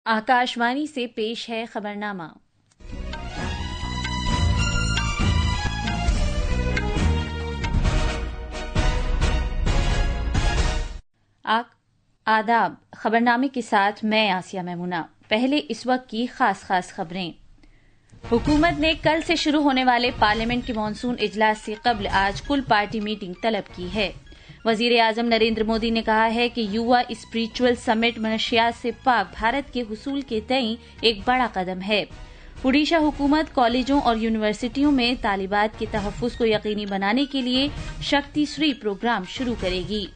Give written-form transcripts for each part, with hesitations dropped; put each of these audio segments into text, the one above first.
आकाशवाणी से पेश है खबरनामा। आदाब। खबरनामे के साथ मैं आसिया मैमुना। पहले इस वक्त की खास खबरें। हुकूमत ने कल से शुरू होने वाले पार्लियामेंट के मानसून इजलास से कबल आज कुल पार्टी मीटिंग तलब की है। वजीर आजम नरेंद्र मोदी ने कहा है कि युवा स्पिरिचुअल समिट मनशियात से पाक भारत के हुसूल के तई एक बड़ा कदम है। ओडिशा हुकूमत कॉलेजों और यूनिवर्सिटियों में तालिबात के तहफ़्फ़ुज़ को यकीनी बनाने के लिए शक्ति श्री प्रोग्राम शुरू करेगी।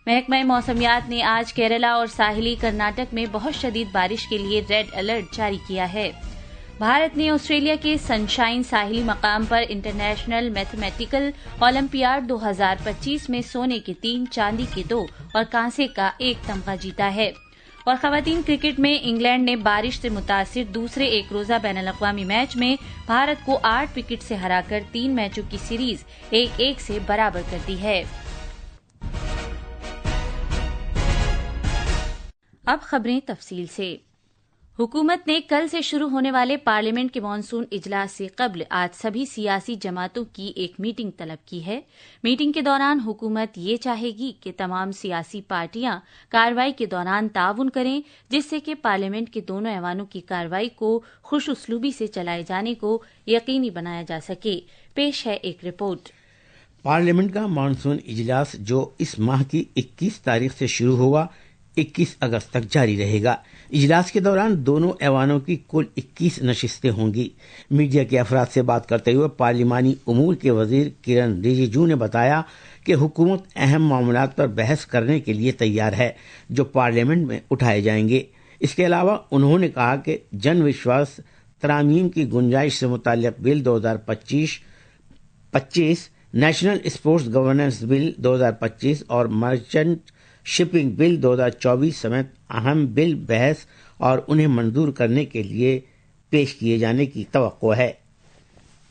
महकमा मौसमियात ने आज केरला और साहिली कर्नाटक में बहुत शदीद बारिश के लिए रेड अलर्ट जारी किया है। भारत ने ऑस्ट्रेलिया के सनशाइन साहिली मकाम पर इंटरनेशनल मैथमेटिकल ओलंपियाड 2025 में सोने के 3, चांदी के 2 और कांसे का 1 तमगा जीता है। और खवातीन क्रिकेट में इंग्लैंड ने बारिश से मुतासिर दूसरे एक रोजा बैनुल-अक़वामी मैच में भारत को 8 विकेट से हराकर 3 मैचों की सीरीज 1-1 से बराबर कर दी है। अब खबरें तफसील से। हुकूमत ने कल से शुरू होने वाले पार्लियामेंट के मानसून इजलास से कबल आज सभी सियासी जमातों की एक मीटिंग तलब की है। मीटिंग के दौरान हुकूमत ये चाहेगी कि तमाम सियासी पार्टियां कार्रवाई के दौरान ताउन करें, जिससे कि पार्लियामेंट के दोनों ऐवानों की कार्रवाई को खुश उसलूबी से चलाए जाने को यकीनी बनाया जा सके। पेश है एक रिपोर्ट। पार्लियामेंट का मानसून इजलास जो इस माह की 21 तारीख से शुरू हुआ 21 अगस्त तक जारी रहेगा। इजलास के दौरान दोनों ऐवानों की कुल 21 नशिस्तें होंगी। मीडिया के अफराद से बात करते हुए पार्लिमानी उमूर के वजीर किरण रिजिजू ने बताया कि हुकूमत अहम मामलात पर बहस करने के लिए तैयार है जो पार्लियामेंट में उठाए जाएंगे। इसके अलावा उन्होंने कहा कि जन विश्वास तरामीम की गुंजाइश से मुताल्लिक bill 2025, National Sports Governance Bill 2025 और मर्चेंट शिपिंग बिल 2024 समेत अहम बिल बहस और उन्हें मंजूर करने के लिए पेश किए जाने की तवक्को है।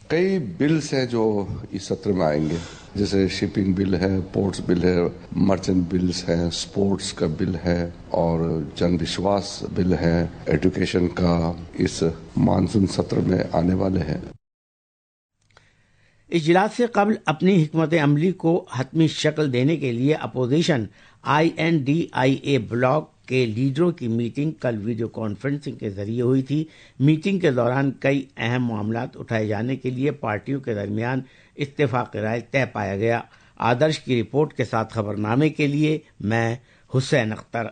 कई बिल्स हैं जो इस सत्र में आएंगे, जैसे शिपिंग बिल है, पोर्ट्स बिल है, मर्चेंट बिल्स हैं, स्पोर्ट्स का बिल है और जन विश्वास बिल है, एजुकेशन का इस मानसून सत्र में आने वाले हैं। इजलास से कबल अपनी हिकमत अमली को हतमी शक्ल देने के लिए अपोजिशन INDIA ब्लॉक के लीडरों की मीटिंग कल वीडियो कॉन्फ्रेंसिंग के जरिए हुई थी। मीटिंग के दौरान कई अहम मामलात उठाए जाने के लिए पार्टियों के दरमियान इत्तेफाक राय तय पाया गया। आदर्श की रिपोर्ट के साथ खबरनामे के लिए मैं हुसैन अख्तर।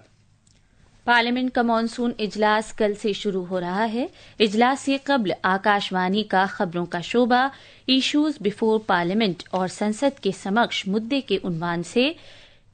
पार्लियामेंट का मानसून इजलास कल से शुरू हो रहा है। इजलास से कबल आकाशवाणी का खबरों का शोबा इश्यूज बिफोर पार्लियामेंट और संसद के समक्ष मुद्दे के उन्वान से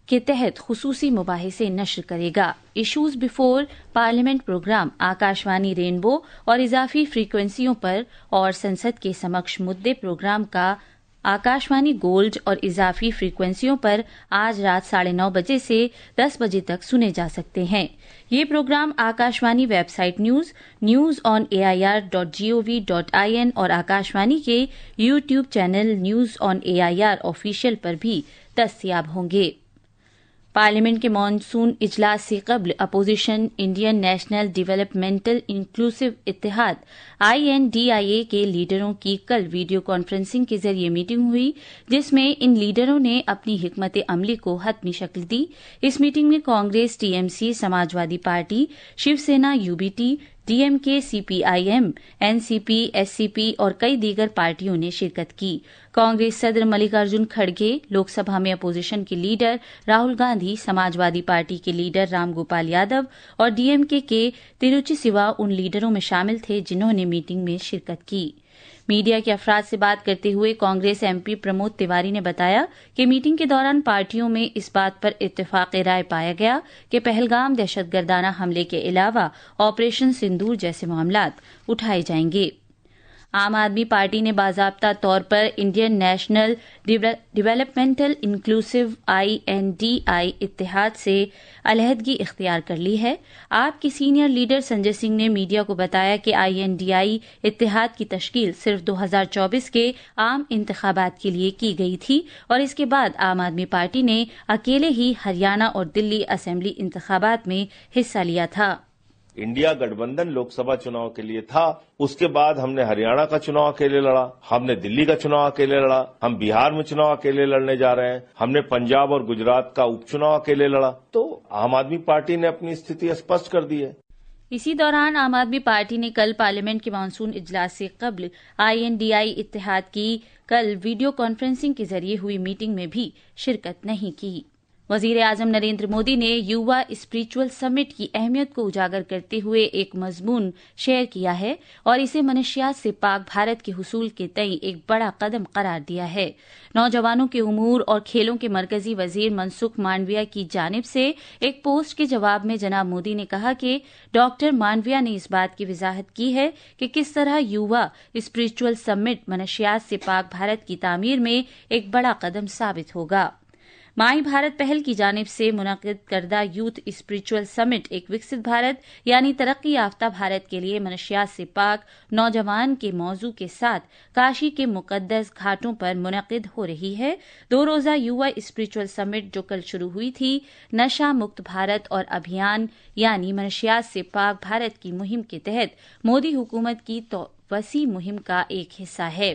के तहत खुसूसी मुबाहिसे नश्र करेगा। Issues before parliament program Akashvani rainbow और इजाफी फ्रीक्वेंसियों पर और संसद के समक्ष मुद्दे प्रोग्राम का आकाशवाणी गोल्ड और इजाफी फ्रीक्वेंसियों पर आज रात 9:30 बजे से 10 बजे तक सुने जा सकते हैं। ये program Akashvani website news on AIR.gov.in और आकाशवाणी के YouTube channel news on AIR official पर भी दस्तयाब होंगे। पार्लियामेंट के मानसून इजलास से कबल opposition Indian National Developmental Inclusive इत्तेहाद INDIA के लीडरों की कल वीडियो कॉन्फ्रेंसिंग के जरिए मीटिंग हुई, जिसमें इन लीडरों ने अपनी हिकमत अमली को हतमी शक्ल दी। इस मीटिंग में Congress, TMC, Samajwadi party, Shiv Sena, UBT, DMK, CPIM, NCP, SCP और कई दीगर पार्टियों ने शिरकत की। कांग्रेस सदर मल्लिकार्जुन खड़गे, लोकसभा में अपोजिशन के लीडर राहुल गांधी, समाजवादी पार्टी के लीडर राम गोपाल यादव और DMK के तिरुचि सिवा उन लीडरों में शामिल थे जिन्होंने मीटिंग में शिरकत की। मीडिया के अफराद से बात करते हुए कांग्रेस MP प्रमोद तिवारी ने बताया कि मीटिंग के दौरान पार्टियों में इस बात पर इत्तेफाक राय पाया गया कि पहलगाम दहशतगर्दाना हमले के अलावा ऑपरेशन सिंदूर जैसे मामलात उठाए जाएंगे। आम आदमी पार्टी ने बाज़ाब्ता तौर पर Indian National Developmental inclusive INDI इत्तेहाद से अलहदगी इख्तियार कर ली है। आप के सीनियर लीडर संजय सिंह ने मीडिया को बताया कि INDI इत्तेहाद की तश्कील सिर्फ 2024 के आम इंतखाबात के लिए की गई थी और इसके बाद आम आदमी पार्टी ने अकेले ही हरियाणा और दिल्ली असेंबली इंतखाबात में हिस्सा लिया था। इंडिया गठबंधन लोकसभा चुनाव के लिए था, उसके बाद हमने हरियाणा का चुनाव अकेले लड़ा, हमने दिल्ली का चुनाव अकेले लड़ा, हम बिहार में चुनाव अकेले लड़ने जा रहे हैं, हमने पंजाब और गुजरात का उपचुनाव अकेले लड़ा। तो आम आदमी पार्टी ने अपनी स्थिति स्पष्ट कर दी है। इसी दौरान आम आदमी पार्टी ने कल पार्लियामेंट के मानसून इजलास से कबल INDI इत्तेहाद की कल वीडियो कॉन्फ्रेंसिंग के जरिए हुई मीटिंग में भी शिरकत नहीं की। वजीर आजम नरेंद्र मोदी ने युवा स्पिरिचुअल समिट की अहमियत को उजागर करते हुए एक मजमून शेयर किया है और इसे मनशियात से पाक भारत के हुसूल के तई एक बड़ा कदम करार दिया है। नौजवानों के उमूर और खेलों के मरकजी वजीर मनसुख मांडविया की जानिब से एक पोस्ट के जवाब में जनाब मोदी ने कहा कि डॉक्टर मांडविया ने इस बात की वजाहत की है कि किस तरह युवा स्पिरिचुअल समिट मनशियात से पाक भारत की तामीर में एक बड़ा कदम साबित होगा। माई भारत पहल की जानिब से मुनक़िद करदा यूथ स्पिरिचुअल समिट एक विकसित भारत यानी तरक्की याफ्ता भारत के लिए मनशियात से पाक नौजवान के मौजू के साथ काशी के मुकद्दस घाटों पर मुनक़िद हो रही है। 2 रोज़ा युवा स्पिरिचुअल समिट जो कल शुरू हुई थी, नशा मुक्त भारत और अभियान यानी मनशियात से पाक भारत की मुहिम के तहत मोदी हुकूमत की वसी मुहिम का एक हिस्सा है,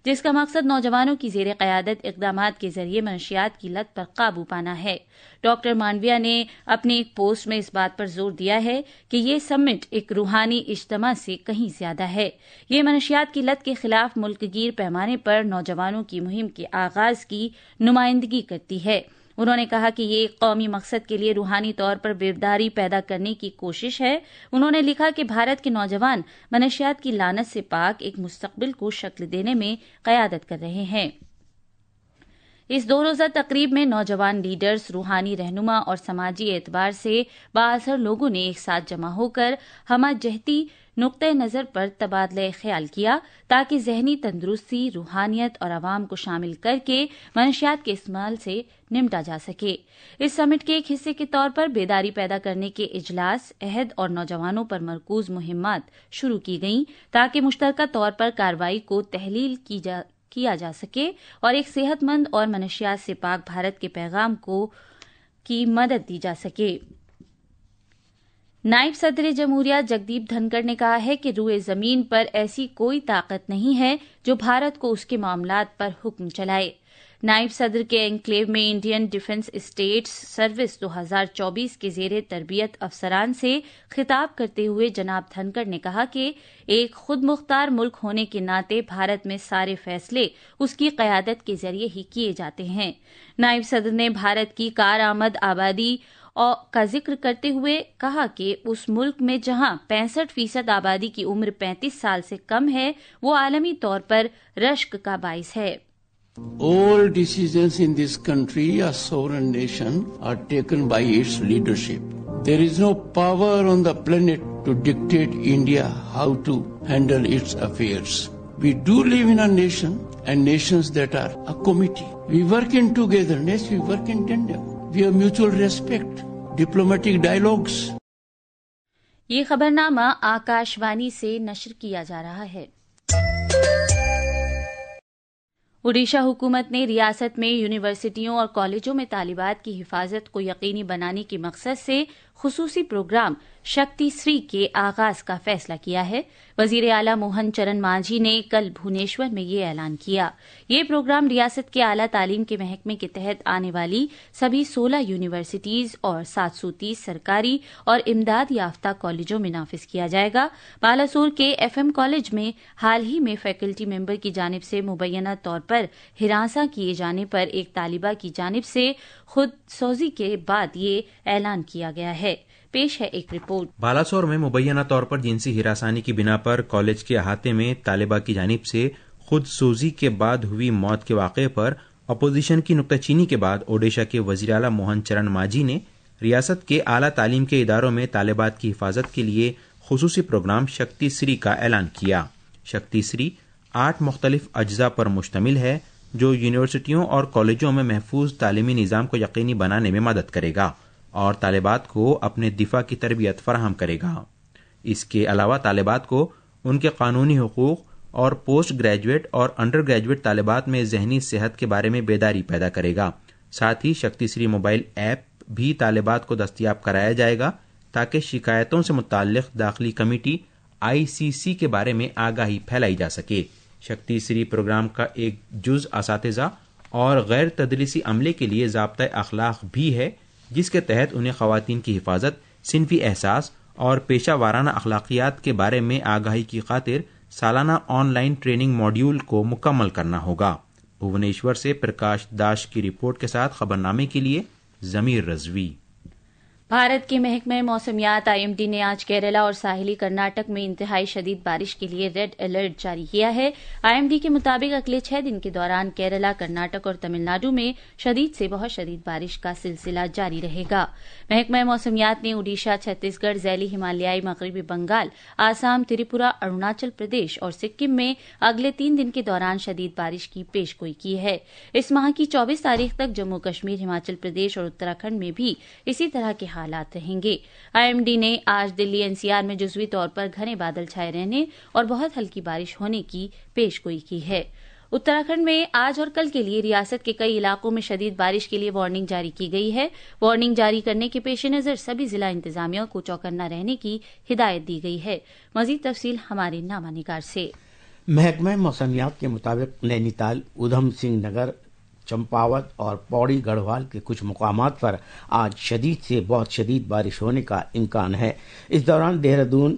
जिसका मकसद नौजवानों की जेर क़यादत इक़दामात के जरिए मनशियात की लत पर काबू पाना है। डॉक्टर मांडविया ने अपने एक पोस्ट में इस बात पर जोर दिया है कि ये समिट एक रूहानी इज्तिमा से कहीं ज्यादा है। ये मनशियात की लत के खिलाफ मुल्कगीर पैमाने पर नौजवानों की मुहिम के आगाज की नुमाइंदगी करती है। उन्होंने कहा कि ये कौमी मकसद के लिए रूहानी तौर पर बेदारी पैदा करने की कोशिश है। उन्होंने लिखा कि भारत के नौजवान मनशियात की लानत से पाक एक मुस्तकबिल को शक्ल देने में क़यादत कर रहे हैं। इस 2 रोज़ा तकरीब में नौजवान लीडर्स, रूहानी रहनुमा और समाजी एतबार से बाअसर लोगों ने एक साथ जमा होकर हमजहती नुक्ते नज़र पर तबादला ख्याल किया ताकि जहनी तंदुरुस्ती, रूहानियत और अवाम को शामिल करके मनशियात के इस्तेमाल से निमटा जा सके। इस समिट के एक हिस्से के तौर पर बेदारी पैदा करने के इजलास, अहद और नौजवानों पर मरकूज मुहिम्मात शुरू की गईं ताकि मुश्तरका तौर पर कार्रवाई को तहलील किया जा सके और एक सेहतमंद और मनशियात से पाक भारत के पैगाम की मदद दी जा सके। नायब सदर जमहूरिया जगदीप धनखड़ ने कहा है कि रूए जमीन पर ऐसी कोई ताकत नहीं है जो भारत को उसके मामलात पर हुक्म चलाए। नायब सदर के एन्क्लेव में इंडियन डिफेंस स्टेट्स सर्विस 2024 के जेर तरबियत अफसरान से खिताब करते हुए जनाब धनखड़ ने कहा कि एक खुद मुख्तार मुल्क होने के नाते भारत में सारे फैसले उसकी क़यादत के जरिए ही किए जाते हैं। नायब सदर ने भारत की कारआमद आबादी का जिक्र करते हुए कहा कि उस मुल्क में जहां 65% आबादी की उम्र 35 साल से कम है, वो आलमी तौर पर रश्क का बाइस है। All decisions in this country, a sovereign nation, are taken by its leadership. There is no power on the planet to dictate India how to handle its affairs. We do live in a nation, and nations that are a committee. We work in togetherness, we work in tandem. We have mutual respect, diplomatic dialogues. ये खबरनामा आकाशवाणी से नश्र किया जा रहा है। ओडिशा हुकूमत ने रियासत में यूनिवर्सिटियों और कॉलेजों में तालिबात की हिफाजत को यकीनी बनाने के मकसद से खुसूसी प्रोग्राम शक्ति श्री के आगाज का फैसला किया है। वजीर आला मोहन चरण मांझी ने कल भुवनेश्वर में ये ऐलान किया। ये प्रोग्राम रियासत के आला तालीम के महकमे के तहत आने वाली सभी 16 यूनिवर्सिटीज और 730 सरकारी और इमदाद याफ्ता कॉलेजों में नाफिज किया जाएगा। बालासोर के FM कॉलेज में हाल ही में फैकल्टी मेंबर की जानिब से मुबैना तौर पर हिरासा किए जाने पर एक तालिबा की जानिब से खुद सोजी के बाद ये ऐलान किया गया है। पेश है एक रिपोर्ट। बालासोर में मुबैना तौर पर जिनसी हिरासानी की बिना पर कॉलेज के अहाते में तालिबा की जानिब से खुद सोजी के बाद हुई मौत के वाक़े पर अपोजिशन की नुक्ताचीनी के बाद ओडिशा के वज़ीर आला मोहन चरण मांझी ने रियासत के आला तालीम के इदारों में तालिबात की हिफाजत के लिए खुसूसी प्रोग्राम शक्ति श्री का ऐलान किया। शक्ति श्री 8 मुख्तलिफ अज्जा पर मुश्तमिल है जो यूनिवर्सिटियों और कॉलेजों में महफूज तालीमी निज़ाम को यकीनी बनाने में मदद करेगा और तालिबात को अपने दिफा की तरबियत फराहम करेगा। इसके अलावा तालिबात को उनके कानूनी हुकूक और पोस्ट ग्रेजुएट और अंडर ग्रेजुएट तालिबात में जहनी सेहत के बारे में बेदारी पैदा करेगा। साथ ही शक्ति श्री मोबाइल ऐप भी तालिबात को दस्तयाब कराया जाएगा تاکہ شکایتوں سے متعلق داخلی کمیٹی ICC کے بارے میں آگاہی پھیلائی جا سکے۔ شکتی سری پروگرام کا ایک جز اساتذہ اور غیر تدریسی عملے کے لیے ضابطۂ اخلاق بھی ہے، جس کے تحت انہیں خواتین کی حفاظت، صنفی احساس اور پیشہ وارانہ اخلاقیات کے بارے میں آگاہی کی خاطر سالانہ آن لائن ٹریننگ ماڈیول کو مکمل کرنا ہوگا۔ بھونیشور سے پرکاش داش کی رپورٹ کے ساتھ خبرنامے کے لیے ضمیر رضوی۔ بھارت کے محکمہ موسمیات IMD نے آج کیرلا اور ساحلی کرناٹک میں انتہائی شدید بارش کے لیے ریڈ الرٹ جاری کیا ہے۔ IMD کے مطابق اگلے 6 دن کے دوران کیرلا، کرناٹک اور تمل ناڈو میں شدید سے بہت شدید بارش کا سلسلہ جاری رہے گا۔ محکمہ موسمیات نے اڈیشہ، چھتیس گڑھ، ذیلی ہمالیائی مغربی بنگال، آسام، تریپورہ، اروناچل پردیش اور سکم میں اگلے 3 دن کے دوران شدید بارش کی پیشگوئی کی ہے۔ اس ماہ کی 24 تاریخ تک جموں کشمیر، ہماچل پردیش اور اتراکھنڈ میں بھی اسی طرح کے حالات رہیں گے۔ IMD نے آج دلی NCR میں جزوی طور پر گھنے بادل چھائے رہنے اور بہت ہلکی بارش ہونے کی پیشگوئی کی ہے۔ اتراکھنڈ میں آج اور کل کے لیے ریاست کے کئی علاقوں میں شدید بارش کے لیے وارننگ جاری کی گئی ہے۔ وارننگ جاری کرنے کے پیش نظر سبھی ضلع انتظامیہ کو چوکنا رہنے کی ہدایت دی گئی ہے۔ مزید تفصیل ہمارے نامہ نگار سے۔ محکمہ موسمیات کے مطابق نینی تال، ادھم سنگھ نگر، چمپاوت اور پوڑی گڑھوال کے کچھ مقامات پر آج شدید سے بہت شدید بارش ہونے کا امکان ہے۔ اس دوران دہرادون،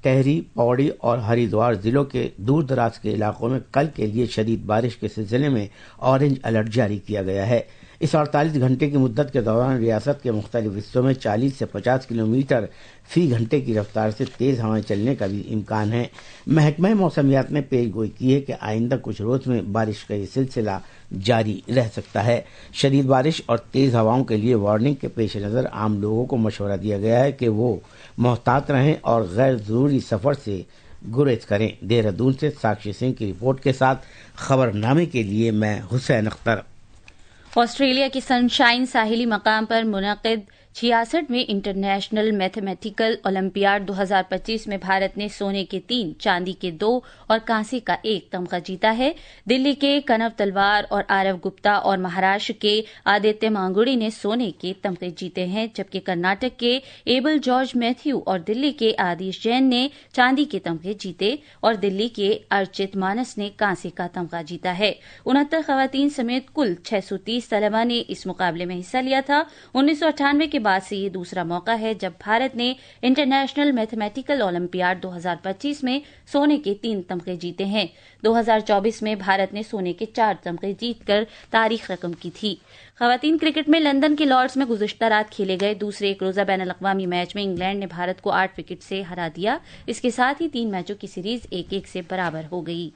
ٹہری، پوڑی اور ہریدوار ضلعوں کے دور دراز کے علاقوں میں کل کے لیے شدید بارش کے سلسلے میں اورنج الرٹ جاری کیا گیا ہے۔ اس 48 گھنٹے کی مدت کے دوران ریاست کے مختلف حصوں میں 40 سے 50 کلومیٹر فی گھنٹے کی رفتار سے تیز ہوائیں چلنے کا بھی امکان ہے۔ محکمہ موسمیات نے پیش گوئی کی ہے کہ آئندہ کچھ روز میں بارش کا یہ سلسلہ جاری رہ سکتا ہے۔ شدید بارش اور تیز ہواؤں کے لیے وارننگ کے پیش نظر عام لوگوں کو مشورہ دیا گیا ہے کہ وہ محتاط رہیں اور غیر ضروری سفر سے گریز کریں۔ دہرادون سے ساکشی سنگھ کی رپورٹ کے ساتھ خبرنامے کے لیے میں حسین اختر۔ آسٹریلیا کے سنشائن ساحلی مقام پر منعقد 66 میں انٹرنیشنل میتھمیٹیکل اولمپیاڈ 2025 میں بھارت نے سونے کے 3، چاندی کے 2 اور کانسی کا 1 تمغہ جیتا ہے۔ دلی کے کنو تلوار اور آرو گپتا اور مہاراشٹر کے آدتیہ مانگوڑی نے سونے کے تمغے جیتے ہیں، جبکہ کرناٹک کے ایبل جارج میتھیو اور دلی کے آدیش جین نے چاندی کے تمغے جیتے اور دلی کے ارچت مانس نے کانسی کا تمغہ جیتا ہے۔ 69 خواتین سمیت کل 630 طلباء نے اس مقابلے میں حصہ لیا تھا۔ 1998 کے بعد سے یہ دوسرا موقع ہے جب بھارت نے انٹرنیشنل میتھمیٹیکل اولمپیاڈ 2025 میں سونے کے 3 تمغے جیتے ہیں۔ 2024 میں بھارت نے سونے کے 4 تمغے جیت کر تاریخ رقم کی تھی۔ خواتین کرکٹ میں لندن کے لارڈز میں گزشتہ رات کھیلے گئے دوسرے ایک روزہ بین الاقوامی میچ میں انگلینڈ نے بھارت کو 8 وکٹ سے ہرا دیا۔ اس کے ساتھ ہی 3 میچوں کی سیریز 1-1 سے برابر ہو گئی۔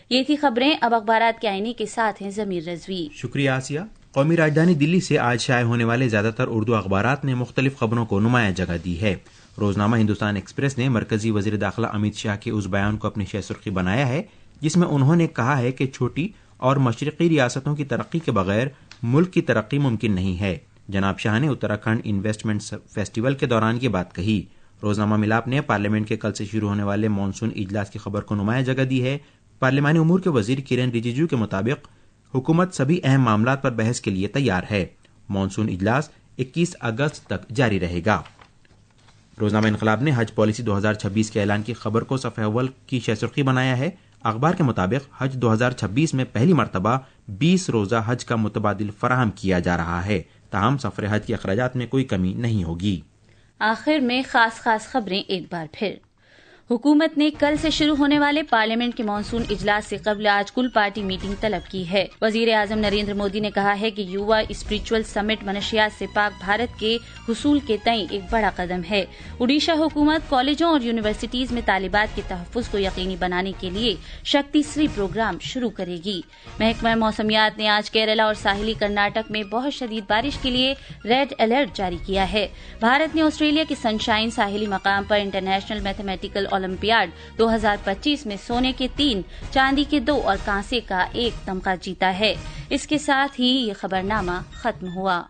یہ تھی خبریں۔ اب اخبارات کے آئینے کے ساتھ ہیں ضمیر رضوی۔ شکریہ آسیہ۔ قومی راجدھانی دلی سے آج شائع ہونے والے زیادہ تر اردو اخبارات نے مختلف خبروں کو نمایاں جگہ دی ہے۔ روزنامہ ہندوستان ایکسپریس نے مرکزی وزیر داخلہ امیت شاہ کے اس بیان کو اپنی شہ سرخی بنایا ہے جس میں انہوں نے کہا ہے کہ چھوٹی اور مشرقی ریاستوں کی ترقی کے بغیر ملک کی ترقی ممکن نہیں ہے۔ جناب شاہ نے اتراکھنڈ انویسٹمنٹ فیسٹیول کے دوران یہ بات کہی۔ روزنامہ ملاپ نے پارلیمنٹ کے کل سے شروع ہونے والے مانسون اجلاس کی خبر کو نمایاں جگہ دی ہے۔ پارلیمانی امور کے وزیر کرن رجیجو کے مطابق حکومت سبھی اہم معاملات پر بحث کے لیے تیار ہے۔ مانسون اجلاس 21 اگست تک جاری رہے گا۔ روزنامہ انقلاب نے حج پالیسی 2026 کے اعلان کی خبر کو صفحہ اول کی شہ سرخی بنایا ہے۔ اخبار کے مطابق حج 2026 میں پہلی مرتبہ 20 روزہ حج کا متبادل فراہم کیا جا رہا ہے، تاہم سفر حج کے اخراجات میں کوئی کمی نہیں ہوگی۔ آخر میں خاص خبریں ایک بار پھر۔ حکومت نے کل سے شروع ہونے والے پارلیمنٹ کے مانسون اجلاس سے قبل آج کل پارٹی میٹنگ طلب کی ہے۔ وزیر اعظم نریندر مودی نے کہا ہے کہ یووا اسپریچول سمٹ منشیات سے پاک بھارت کے حصول کے تئیں ایک بڑا قدم ہے۔ اڈیشہ حکومت کالجوں اور یونیورسٹیز میں طالبات کے تحفظ کو یقینی بنانے کے لیے شکتی سری پروگرام شروع کرے گی۔ محکمہ موسمیات نے آج کیرلا اور ساحلی کرناٹک میں بہت شدید بارش کے لیے ریڈ الرٹ جاری کیا ہے۔ بھارت نے آسٹریلیا کے سنشائن ساحلی مقام پر انٹرنیشنل میتھمیٹیکل اولمپیاڈ 2025 میں سونے کے 3، چاندی کے 2 اور کانسے کا 1 تمغہ جیتا ہے۔ اس کے ساتھ ہی یہ خبرنامہ ختم ہوا۔